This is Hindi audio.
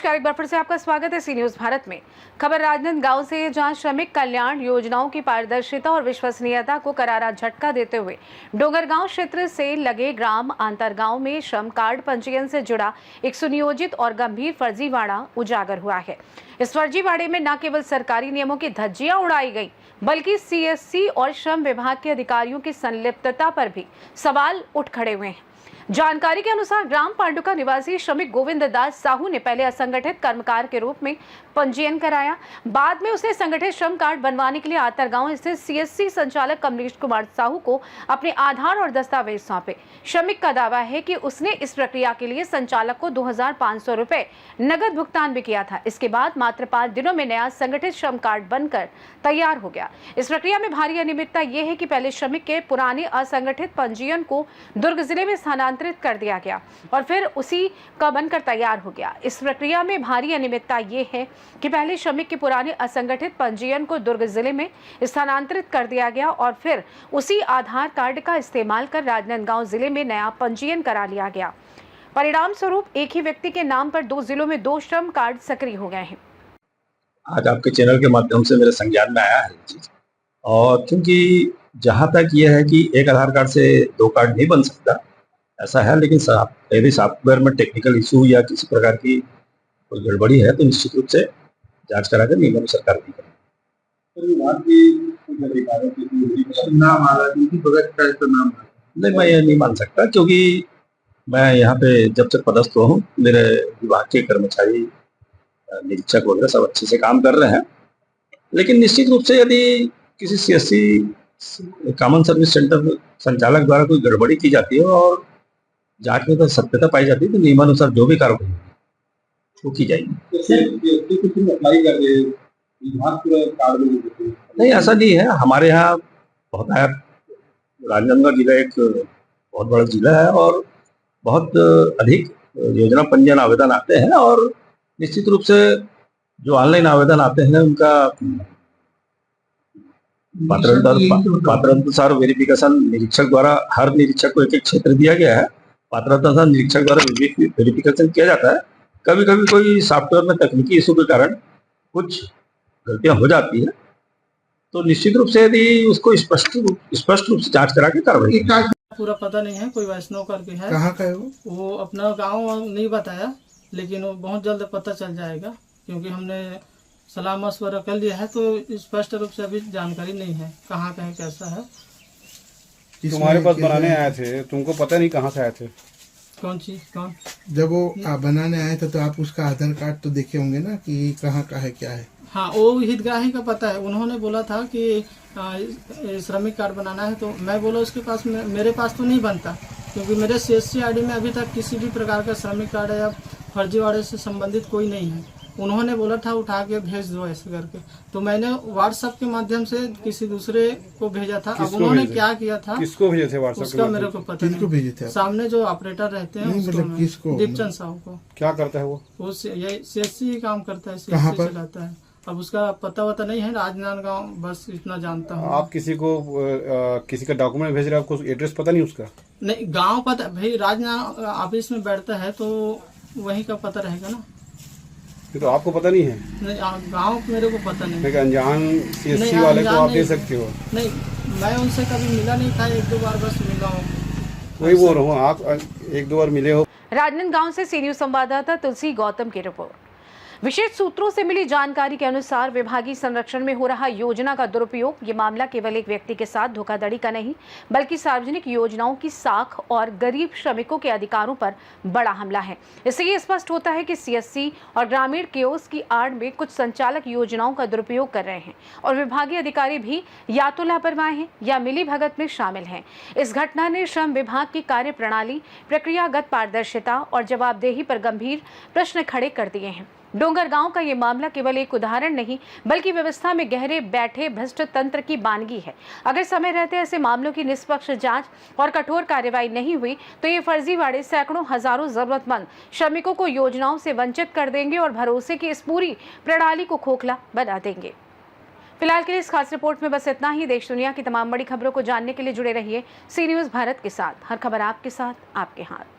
नमस्कार, एक बार फिर से आपका स्वागत है सी न्यूज भारत में। खबर राजनांदगांव से है, जहां श्रमिक कल्याण योजनाओं की पारदर्शिता और विश्वसनीयता को करारा झटका देते हुए डोंगरगांव क्षेत्र से लगे ग्राम आंतरगांव में श्रम कार्ड पंजीयन से जुड़ा एक सुनियोजित और गंभीर फर्जीवाड़ा उजागर हुआ है। इस फर्जीवाड़े में न केवल सरकारी नियमों की धज्जियां उड़ाई गई, बल्कि सीएससी और श्रम विभाग के अधिकारियों की संलिप्तता पर भी सवाल उठ खड़े हुए हैं। जानकारी के अनुसार ग्राम पांडुका निवासी श्रमिक गोविंद दास साहू ने पहले असंगठित कर्मकार के रूप में पंजीयन कराया। बाद में उसने संगठित श्रम कार्ड बनवाने के लिए आंतरगांव स्थित सीएससी संचालक कमलेश कुमार साहू को अपने आधार और दस्तावेज सौंपे। श्रमिक का दावा है कि उसने इस प्रक्रिया के लिए संचालक को 2500 रुपए नगद भुगतान भी किया था। इसके बाद मात्र 5 दिनों में नया संगठित श्रम कार्ड बनकर तैयार हो गया। इस प्रक्रिया में भारी अनियमितता ये है कि पहले श्रमिक के पुराने असंगठित पंजीयन को दुर्ग जिले में स्थानांतरित कर दिया गया और फिर उसी का बनकर तैयार हो गया। इस प्रक्रिया में भारी अनियमितता ये है कि पहले श्रमिक के पुराने असंगठित पंजीयन को दुर्ग जिले में स्थानांतरित कर दिया गया और फिर उसी आधार कार्ड का इस्तेमाल कर राजनांदगांव जिले में नया पंजीयन करा लिया गया। परिणाम स्वरूप एक ही व्यक्ति के नाम पर 2 जिलों में 2 श्रम कार्ड सक्रिय हो गए हैं। आज आपके चैनल के माध्यम से मेरे संज्ञान में आया है ये चीज, और क्योंकि जहां तक ये है कि एक आधार कार्ड से 2 कार्ड नहीं बन सकता ऐसा है, लेकिन यदि सॉफ्टवेयर में टेक्निकल इशू या किसी प्रकार की कोई गड़बड़ी है तो निश्चित रूप से जांच करा कर नियमानुसार कार्रवाई करें। नहीं, मैं ये नहीं मान सकता, क्योंकि मैं यहाँ पे जब से पदस्थ हुआ हूँ मेरे विभाग के कर्मचारी निरीक्षक वगैरह सब अच्छे से काम कर रहे हैं। लेकिन निश्चित रूप से यदि किसी सीएससी कॉमन सर्विस सेंटर संचालक द्वारा कोई गड़बड़ी की जाती है और जांच में तो सत्यता पाई जाती है तो नियमानुसार जो भी कार्रवाई वो की जाएगी। नहीं, ऐसा नहीं है। हमारे यहाँ बहुत आया, राजनांदगांव जिला एक बहुत बड़ा जिला है और बहुत अधिक योजना पंजीयन आवेदन आते हैं, और निश्चित रूप से जो ऑनलाइन आवेदन आते हैं उनका पात्रतानुसार वेरिफिकेशन निरीक्षक द्वारा, हर निरीक्षक को एक क्षेत्र दिया गया है, पात्रता निरीक्षक द्वारा वेरिफिकेशन किया जाता है। कभी कभी कोई सॉफ्टवेयर में तकनीकी इशू के कारण कुछ गलतियां हो जाती है, तो निश्चित रूप से यदि उसको स्पष्ट रूप से जांच करा के कार्रवाई। पूरा पता नहीं है, कोई वैष्णव करके है। कहाँ का है वो अपना गांव नहीं बताया, लेकिन वो बहुत जल्द पता चल जाएगा, क्योंकि हमने सलाह मशवरा कर लिया है, तो स्पष्ट रूप से अभी जानकारी नहीं है कहाँ का है, कैसा है। तुम्हारे पास बनाने आए थे, तुमको पता नहीं कहाँ से आए थे? कौन चीज? कौन? जब वो बनाने आए थे तो आप उसका आधार कार्ड तो देखे होंगे ना कि कहाँ का है, क्या है? हाँ, वो हितग्राही का पता है। उन्होंने बोला था कि श्रमिक कार्ड बनाना है, तो मैं बोला उसके पास मेरे पास तो नहीं बनता, क्योंकि मेरे सीएससी आईडी में अभी तक किसी भी प्रकार का श्रमिक कार्ड या फर्जीवाड़े से संबंधित कोई नहीं है। उन्होंने बोला था उठा के भेज दो ऐसे करके, तो मैंने व्हाट्सएप के माध्यम से किसी दूसरे को भेजा था। अब उन्होंने क्या किया था, किसको भेजे थे व्हाट्सएप? उसका मेरे को पता नहीं। भेजे थे? सामने जो ऑपरेटर रहते हैं किसको? दीपचंद साहू को। क्या करता है वो? ये सीएससी काम करता है, कहाँ पर चलाता है। अब उसका पता नहीं है, राजनांदगांव बस इतना जानता हूँ। आप किसी को किसी का डॉक्यूमेंट भेज रहे हैं, आपको एड्रेस पता नहीं उसका? नहीं, गांव पता भाई, राजनांदगांव ऑफिस में बैठता है तो वहीं का पता रहेगा ना। तो आपको पता नहीं है? नहीं, गांव मेरे को पता नहीं। अनजान सीएससी वाले को आप दे सकते हो? नहीं, मैं उनसे कभी मिला नहीं था, 1-2 बार बस मिला हूँ। वही बोल रहा हूँ, आप 1-2 बार मिले हो। राजनांदगांव से सी न्यूज संवाददाता तुलसी गौतम की रिपोर्ट। विशेष सूत्रों से मिली जानकारी के अनुसार विभागीय संरक्षण में हो रहा योजना का दुरुपयोग, ये मामला केवल एक व्यक्ति के साथ धोखाधड़ी का नहीं, बल्कि सार्वजनिक योजनाओं की साख और गरीब श्रमिकों के अधिकारों पर बड़ा हमला है। इससे ये स्पष्ट होता है कि सीएससी और ग्रामीण कियोस्क की आड़ में कुछ संचालक योजनाओं का दुरुपयोग कर रहे हैं और विभागीय अधिकारी भी या तो लापरवाह हैं या मिलीभगत में शामिल हैं। इस घटना ने श्रम विभाग की कार्य प्रणाली, प्रक्रियागत पारदर्शिता और जवाबदेही पर गंभीर प्रश्न खड़े कर दिए हैं। डोंगरगांव का ये मामला केवल एक उदाहरण नहीं, बल्कि व्यवस्था में गहरे बैठे भ्रष्ट तंत्र की बानगी है। अगर समय रहते ऐसे मामलों की निष्पक्ष जांच और कठोर कार्रवाई नहीं हुई तो ये फर्जीवाड़े सैकड़ों हजारों जरूरतमंद श्रमिकों को योजनाओं से वंचित कर देंगे और भरोसे की इस पूरी प्रणाली को खोखला बना देंगे। फिलहाल के लिए इस खास रिपोर्ट में बस इतना ही। देश दुनिया की तमाम बड़ी खबरों को जानने के लिए जुड़े रहिए सी न्यूज भारत के साथ। हर खबर आपके साथ, आपके हाथ।